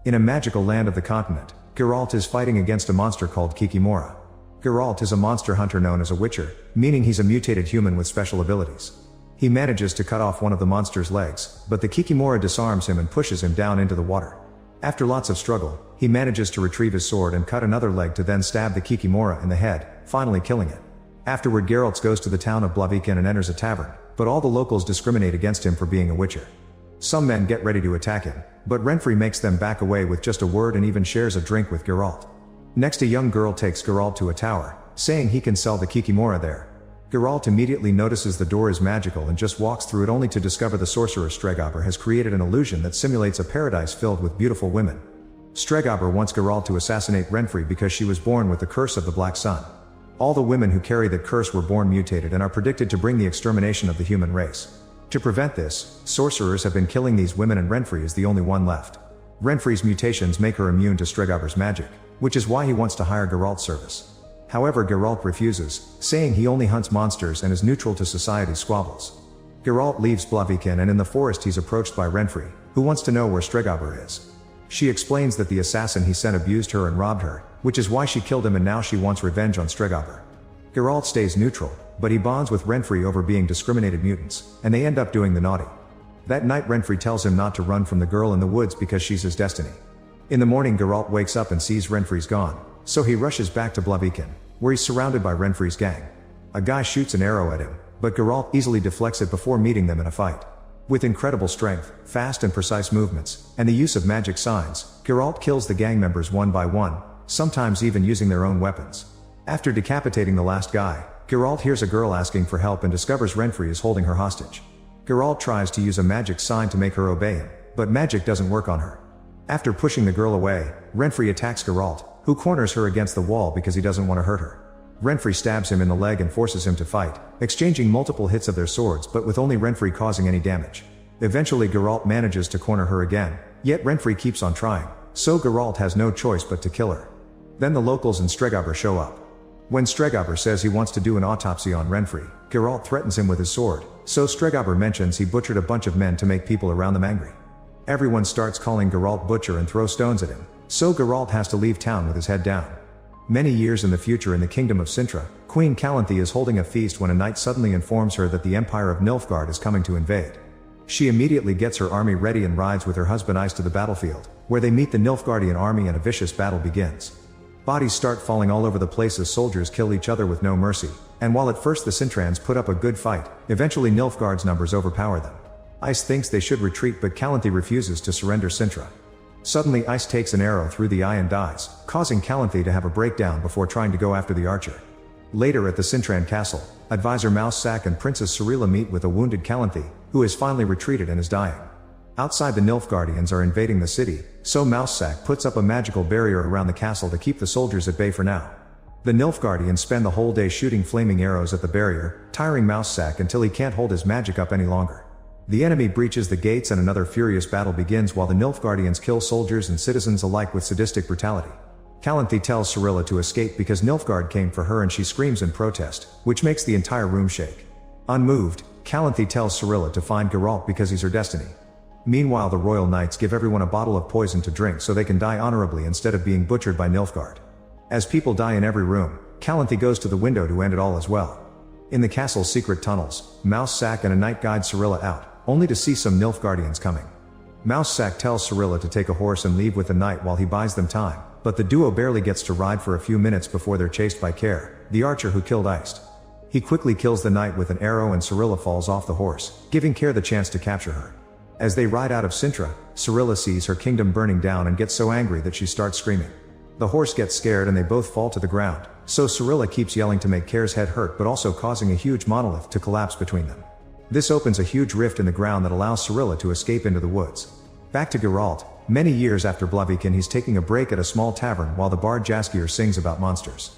In a magical land of the continent, Geralt is fighting against a monster called Kikimora. Geralt is a monster hunter known as a witcher, meaning he's a mutated human with special abilities. He manages to cut off one of the monster's legs, but the Kikimora disarms him and pushes him down into the water. After lots of struggle, he manages to retrieve his sword and cut another leg to then stab the Kikimora in the head, finally killing it. Afterward, Geralt goes to the town of Blaviken and enters a tavern, but all the locals discriminate against him for being a witcher. Some men get ready to attack him, but Renfri makes them back away with just a word and even shares a drink with Geralt. Next, a young girl takes Geralt to a tower, saying he can sell the Kikimora there. Geralt immediately notices the door is magical and just walks through it only to discover the sorcerer Stregobor has created an illusion that simulates a paradise filled with beautiful women. Stregobor wants Geralt to assassinate Renfri because she was born with the curse of the Black Sun. All the women who carry that curse were born mutated and are predicted to bring the extermination of the human race. To prevent this, sorcerers have been killing these women and Renfri is the only one left. Renfri's mutations make her immune to Stregobor's magic, which is why he wants to hire Geralt's service. However, Geralt refuses, saying he only hunts monsters and is neutral to society's squabbles. Geralt leaves Blaviken and in the forest he's approached by Renfri, who wants to know where Stregobor is. She explains that the assassin he sent abused her and robbed her, which is why she killed him and now she wants revenge on Stregobor. Geralt stays neutral, but he bonds with Renfri over being discriminated mutants, and they end up doing the naughty. That night Renfri tells him not to run from the girl in the woods because she's his destiny. In the morning, Geralt wakes up and sees Renfri's gone, so he rushes back to Blaviken, where he's surrounded by Renfri's gang. A guy shoots an arrow at him, but Geralt easily deflects it before meeting them in a fight. With incredible strength, fast and precise movements, and the use of magic signs, Geralt kills the gang members one by one, sometimes even using their own weapons. After decapitating the last guy, Geralt hears a girl asking for help and discovers Renfri is holding her hostage. Geralt tries to use a magic sign to make her obey him, but magic doesn't work on her. After pushing the girl away, Renfri attacks Geralt, who corners her against the wall because he doesn't want to hurt her. Renfri stabs him in the leg and forces him to fight, exchanging multiple hits of their swords but with only Renfri causing any damage. Eventually Geralt manages to corner her again, yet Renfri keeps on trying, so Geralt has no choice but to kill her. Then the locals and Stregobor show up. When Stregobor says he wants to do an autopsy on Renfri, Geralt threatens him with his sword, so Stregobor mentions he butchered a bunch of men to make people around them angry. Everyone starts calling Geralt butcher and throw stones at him, so Geralt has to leave town with his head down. Many years in the future in the kingdom of Sintra, Queen Calanthe is holding a feast when a knight suddenly informs her that the Empire of Nilfgaard is coming to invade. She immediately gets her army ready and rides with her husband Ice to the battlefield, where they meet the Nilfgaardian army and a vicious battle begins. Bodies start falling all over the place as soldiers kill each other with no mercy, and while at first the Sintrans put up a good fight, eventually Nilfgaard's numbers overpower them. Ice thinks they should retreat but Calanthe refuses to surrender Sintra. Suddenly Ice takes an arrow through the eye and dies, causing Calanthe to have a breakdown before trying to go after the archer. Later at the Sintran castle, advisor Mousesack and Princess Cirilla meet with a wounded Calanthe, who has finally retreated and is dying. Outside, the Nilfgaardians are invading the city, so Mousesack puts up a magical barrier around the castle to keep the soldiers at bay for now. The Nilfgaardians spend the whole day shooting flaming arrows at the barrier, tiring Mousesack until he can't hold his magic up any longer. The enemy breaches the gates and another furious battle begins while the Nilfgaardians kill soldiers and citizens alike with sadistic brutality. Calanthe tells Cirilla to escape because Nilfgaard came for her and she screams in protest, which makes the entire room shake. Unmoved, Calanthe tells Cirilla to find Geralt because he's her destiny. Meanwhile, the royal knights give everyone a bottle of poison to drink so they can die honorably instead of being butchered by Nilfgaard. As people die in every room, Calanthe goes to the window to end it all as well. In the castle's secret tunnels, Mousesack and a knight guide Cirilla out, only to see some Nilfgaardians coming. Mousesack tells Cirilla to take a horse and leave with the knight while he buys them time, but the duo barely gets to ride for a few minutes before they're chased by Care, the archer who killed Iced. He quickly kills the knight with an arrow and Cirilla falls off the horse, giving Care the chance to capture her. As they ride out of Sintra, Cirilla sees her kingdom burning down and gets so angry that she starts screaming. The horse gets scared and they both fall to the ground, so Cirilla keeps yelling to make Care's head hurt but also causing a huge monolith to collapse between them. This opens a huge rift in the ground that allows Cirilla to escape into the woods. Back to Geralt. Many years after Blaviken, he's taking a break at a small tavern while the bard Jaskier sings about monsters.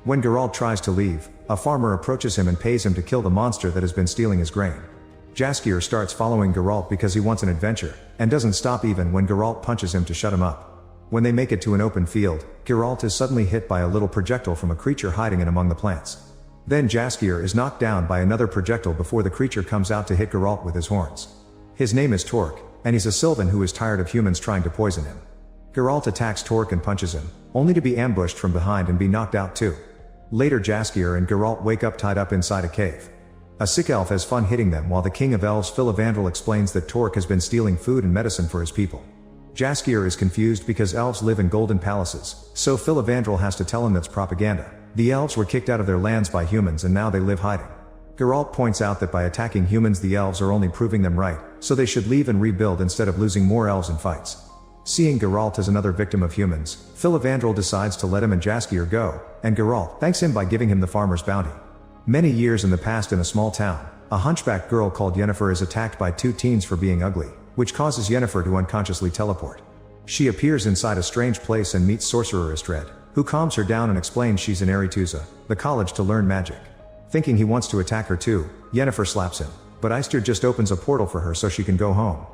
When Geralt tries to leave, a farmer approaches him and pays him to kill the monster that has been stealing his grain. Jaskier starts following Geralt because he wants an adventure, and doesn't stop even when Geralt punches him to shut him up. When they make it to an open field, Geralt is suddenly hit by a little projectile from a creature hiding in among the plants. Then Jaskier is knocked down by another projectile before the creature comes out to hit Geralt with his horns. His name is Torque, and he's a Sylvan who is tired of humans trying to poison him. Geralt attacks Torque and punches him, only to be ambushed from behind and be knocked out too. Later Jaskier and Geralt wake up tied up inside a cave. A sick elf has fun hitting them while the king of elves Filavandrel explains that Torque has been stealing food and medicine for his people. Jaskier is confused because elves live in golden palaces, so Filavandrel has to tell him that's propaganda. The elves were kicked out of their lands by humans and now they live hiding. Geralt points out that by attacking humans the elves are only proving them right, so they should leave and rebuild instead of losing more elves in fights. Seeing Geralt as another victim of humans, Filavandrel decides to let him and Jaskier go, and Geralt thanks him by giving him the farmer's bounty. Many years in the past in a small town, a hunchback girl called Yennefer is attacked by two teens for being ugly, which causes Yennefer to unconsciously teleport. She appears inside a strange place and meets sorcerer Istred, who calms her down and explains she's in Aretuza, the college to learn magic. Thinking he wants to attack her too, Yennefer slaps him, but Istred just opens a portal for her so she can go home.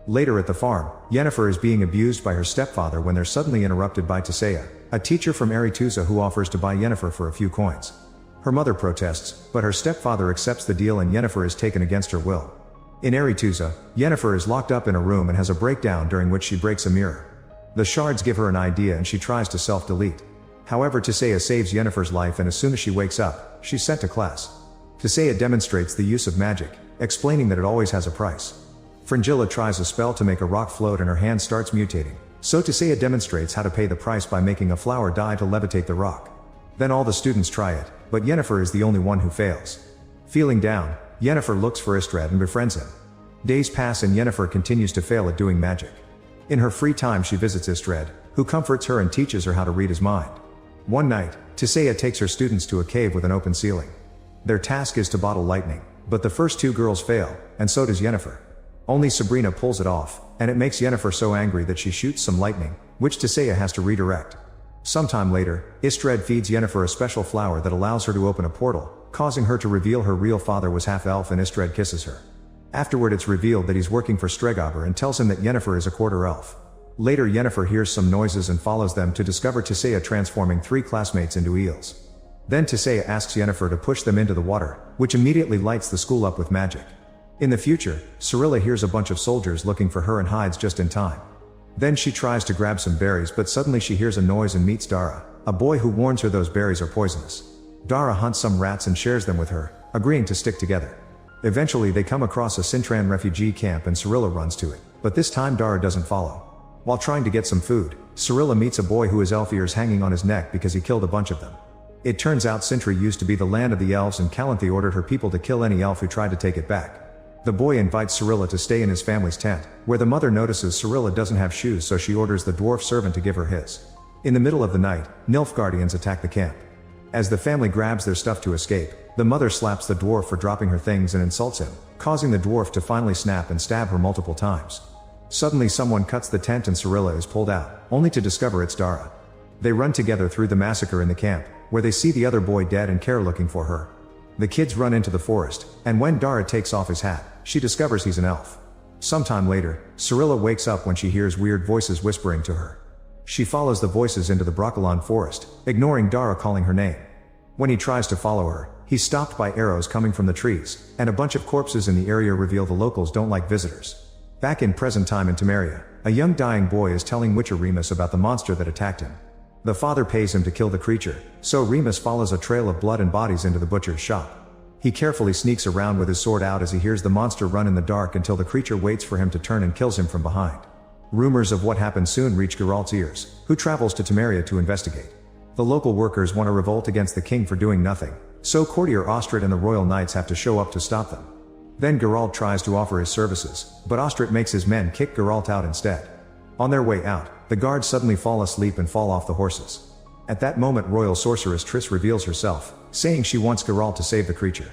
Later at the farm, Yennefer is being abused by her stepfather when they're suddenly interrupted by Tisea, a teacher from Aretuza who offers to buy Yennefer for a few coins. Her mother protests, but her stepfather accepts the deal and Yennefer is taken against her will. In Aretuza, Yennefer is locked up in a room and has a breakdown during which she breaks a mirror. The shards give her an idea and she tries to self-delete. However, Tisea saves Yennefer's life and as soon as she wakes up, she's sent to class. Tisea demonstrates the use of magic, explaining that it always has a price. Fringilla tries a spell to make a rock float and her hand starts mutating, so Tisea demonstrates how to pay the price by making a flower die to levitate the rock. Then all the students try it, but Yennefer is the only one who fails. Feeling down, Yennefer looks for Istred and befriends him. Days pass and Yennefer continues to fail at doing magic. In her free time she visits Istred, who comforts her and teaches her how to read his mind. One night, Tisea takes her students to a cave with an open ceiling. Their task is to bottle lightning, but the first two girls fail, and so does Yennefer. Only Sabrina pulls it off, and it makes Yennefer so angry that she shoots some lightning, which Tisea has to redirect. Sometime later, Istred feeds Yennefer a special flower that allows her to open a portal, causing her to reveal her real father was half-elf and Istred kisses her. Afterward it's revealed that he's working for Stregobor and tells him that Yennefer is a quarter elf. Later Yennefer hears some noises and follows them to discover Tisea transforming three classmates into eels. Then Tisea asks Yennefer to push them into the water, which immediately lights the school up with magic. In the future, Cirilla hears a bunch of soldiers looking for her and hides just in time. Then she tries to grab some berries but suddenly she hears a noise and meets Dara, a boy who warns her those berries are poisonous. Dara hunts some rats and shares them with her, agreeing to stick together. Eventually they come across a Sintran refugee camp and Cirilla runs to it, but this time Dara doesn't follow. While trying to get some food, Cirilla meets a boy who has elf ears hanging on his neck because he killed a bunch of them. It turns out Sintry used to be the land of the elves and Calanthe ordered her people to kill any elf who tried to take it back. The boy invites Cirilla to stay in his family's tent, where the mother notices Cirilla doesn't have shoes so she orders the dwarf servant to give her his. In the middle of the night, Nilfgaardians attack the camp. As the family grabs their stuff to escape, the mother slaps the dwarf for dropping her things and insults him, causing the dwarf to finally snap and stab her multiple times. Suddenly someone cuts the tent and Cirilla is pulled out, only to discover it's Dara. They run together through the massacre in the camp, where they see the other boy dead and Care looking for her. The kids run into the forest, and when Dara takes off his hat, she discovers he's an elf. Sometime later, Cirilla wakes up when she hears weird voices whispering to her. She follows the voices into the Broccolon forest, ignoring Dara calling her name. When he tries to follow her, he's stopped by arrows coming from the trees, and a bunch of corpses in the area reveal the locals don't like visitors. Back in present time in Temeria, a young dying boy is telling Witcher Remus about the monster that attacked him. The father pays him to kill the creature, so Remus follows a trail of blood and bodies into the butcher's shop. He carefully sneaks around with his sword out as he hears the monster run in the dark until the creature waits for him to turn and kills him from behind. Rumors of what happened soon reach Geralt's ears, who travels to Temeria to investigate. The local workers want to revolt against the king for doing nothing, so courtier Ostrit and the royal knights have to show up to stop them. Then Geralt tries to offer his services, but Ostrit makes his men kick Geralt out instead. On their way out, the guards suddenly fall asleep and fall off the horses. At that moment royal sorceress Triss reveals herself, saying she wants Geralt to save the creature.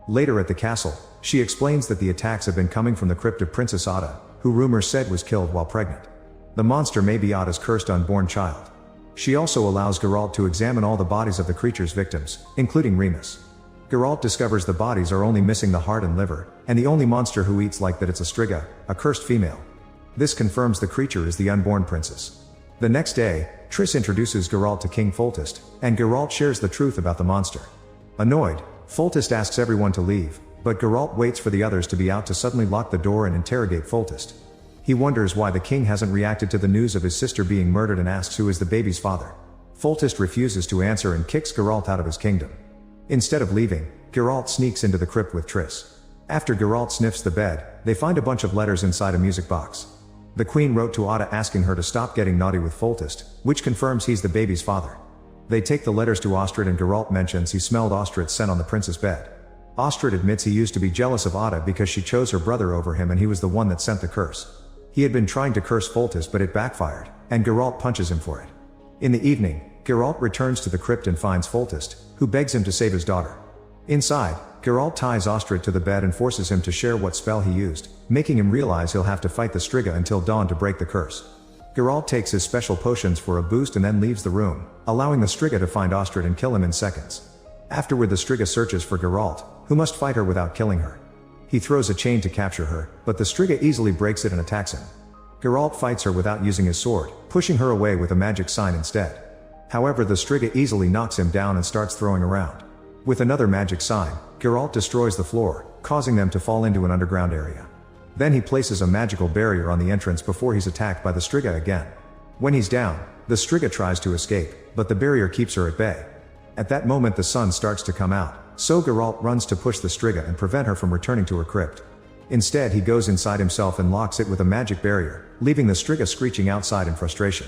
Later at the castle, she explains that the attacks have been coming from the crypt of Princess Ada, who rumors said was killed while pregnant. The monster may be Ada's cursed unborn child. She also allows Geralt to examine all the bodies of the creature's victims, including Remus. Geralt discovers the bodies are only missing the heart and liver, and the only monster who eats like that it's a Striga, a cursed female. This confirms the creature is the unborn princess. The next day, Triss introduces Geralt to King Foltest, and Geralt shares the truth about the monster. Annoyed, Foltest asks everyone to leave, but Geralt waits for the others to be out to suddenly lock the door and interrogate Foltest. He wonders why the king hasn't reacted to the news of his sister being murdered and asks who is the baby's father. Foltest refuses to answer and kicks Geralt out of his kingdom. Instead of leaving, Geralt sneaks into the crypt with Triss. After Geralt sniffs the bed, they find a bunch of letters inside a music box. The queen wrote to Ada asking her to stop getting naughty with Foltest, which confirms he's the baby's father. They take the letters to Ostrid and Geralt mentions he smelled Ostrid's scent on the prince's bed. Ostrid admits he used to be jealous of Ada because she chose her brother over him and he was the one that sent the curse. He had been trying to curse Foltest but it backfired, and Geralt punches him for it. In the evening, Geralt returns to the crypt and finds Foltest, who begs him to save his daughter. Inside, Geralt ties Ostrid to the bed and forces him to share what spell he used, making him realize he'll have to fight the Striga until dawn to break the curse. Geralt takes his special potions for a boost and then leaves the room, allowing the Striga to find Ostrid and kill him in seconds. Afterward the Striga searches for Geralt, who must fight her without killing her. He throws a chain to capture her, but the Striga easily breaks it and attacks him. Geralt fights her without using his sword, pushing her away with a magic sign instead. However, the Striga easily knocks him down and starts throwing around. With another magic sign, Geralt destroys the floor, causing them to fall into an underground area. Then he places a magical barrier on the entrance before he's attacked by the Striga again. When he's down, the Striga tries to escape, but the barrier keeps her at bay. At that moment the sun starts to come out, so Geralt runs to push the Striga and prevent her from returning to her crypt. Instead he goes inside himself and locks it with a magic barrier, leaving the Striga screeching outside in frustration.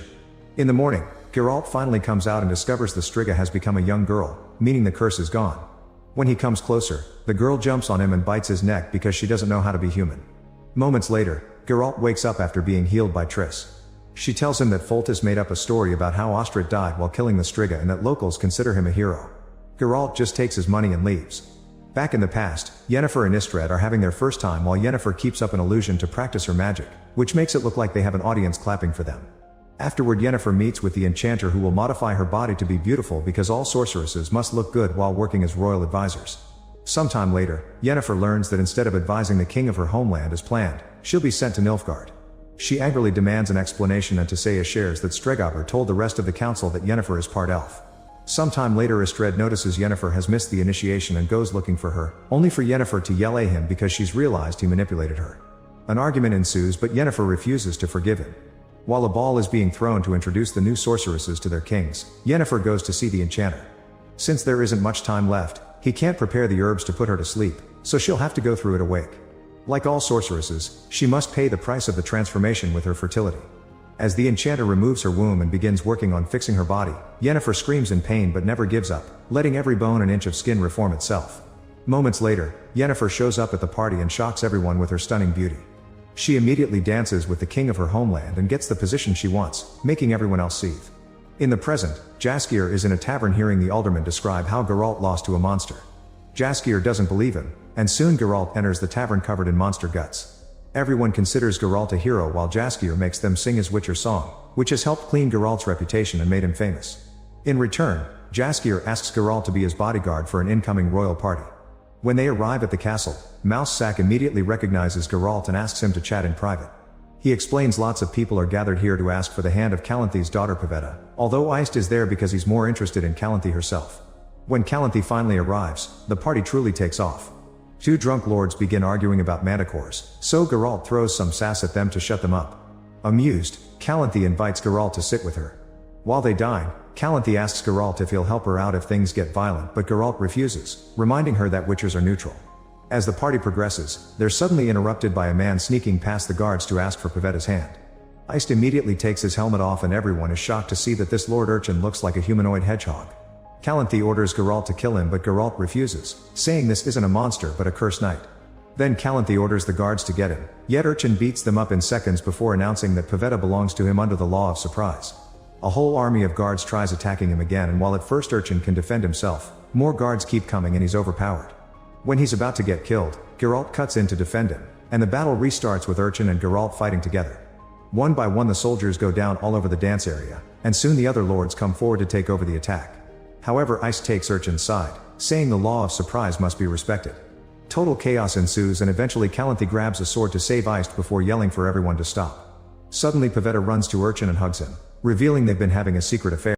In the morning, Geralt finally comes out and discovers the Striga has become a young girl, meaning the curse is gone. When he comes closer, the girl jumps on him and bites his neck because she doesn't know how to be human. Moments later, Geralt wakes up after being healed by Triss. She tells him that Foltest made up a story about how Ostrid died while killing the Striga and that locals consider him a hero. Geralt just takes his money and leaves. Back in the past, Yennefer and Istred are having their first time while Yennefer keeps up an illusion to practice her magic, which makes it look like they have an audience clapping for them. Afterward Yennefer meets with the enchanter who will modify her body to be beautiful because all sorceresses must look good while working as royal advisors. Sometime later, Yennefer learns that instead of advising the king of her homeland as planned, she'll be sent to Nilfgaard. She angrily demands an explanation and Tissaia shares that Stregobor told the rest of the council that Yennefer is part elf. Sometime later Istred notices Yennefer has missed the initiation and goes looking for her, only for Yennefer to yell at him because she's realized he manipulated her. An argument ensues but Yennefer refuses to forgive him. While a ball is being thrown to introduce the new sorceresses to their kings, Yennefer goes to see the enchanter. Since there isn't much time left, he can't prepare the herbs to put her to sleep, so she'll have to go through it awake. Like all sorceresses, she must pay the price of the transformation with her fertility. As the enchanter removes her womb and begins working on fixing her body, Yennefer screams in pain but never gives up, letting every bone and inch of skin reform itself. Moments later, Yennefer shows up at the party and shocks everyone with her stunning beauty. She immediately dances with the king of her homeland and gets the position she wants, making everyone else seethe. In the present, Jaskier is in a tavern hearing the alderman describe how Geralt lost to a monster. Jaskier doesn't believe him, and soon Geralt enters the tavern covered in monster guts. Everyone considers Geralt a hero while Jaskier makes them sing his Witcher song, which has helped clean Geralt's reputation and made him famous. In return, Jaskier asks Geralt to be his bodyguard for an incoming royal party. When they arrive at the castle, Mousesack immediately recognizes Geralt and asks him to chat in private. He explains lots of people are gathered here to ask for the hand of Calanthe's daughter Pavetta, although Iced is there because he's more interested in Calanthe herself. When Calanthe finally arrives, the party truly takes off. Two drunk lords begin arguing about manticores, so Geralt throws some sass at them to shut them up. Amused, Calanthe invites Geralt to sit with her. While they dine, Calanthe asks Geralt if he'll help her out if things get violent but Geralt refuses, reminding her that witchers are neutral. As the party progresses, they're suddenly interrupted by a man sneaking past the guards to ask for Pavetta's hand. Iced immediately takes his helmet off and everyone is shocked to see that this Lord Urchin looks like a humanoid hedgehog. Calanthe orders Geralt to kill him but Geralt refuses, saying this isn't a monster but a cursed knight. Then Calanthe orders the guards to get him, yet Urchin beats them up in seconds before announcing that Pavetta belongs to him under the law of surprise. A whole army of guards tries attacking him again and while at first Urchin can defend himself, more guards keep coming and he's overpowered. When he's about to get killed, Geralt cuts in to defend him, and the battle restarts with Urchin and Geralt fighting together. One by one the soldiers go down all over the dance area, and soon the other lords come forward to take over the attack. However, Ice takes Urchin's side, saying the law of surprise must be respected. Total chaos ensues and eventually Calanthe grabs a sword to save Iced before yelling for everyone to stop. Suddenly Pavetta runs to Urchin and hugs him, revealing they've been having a secret affair.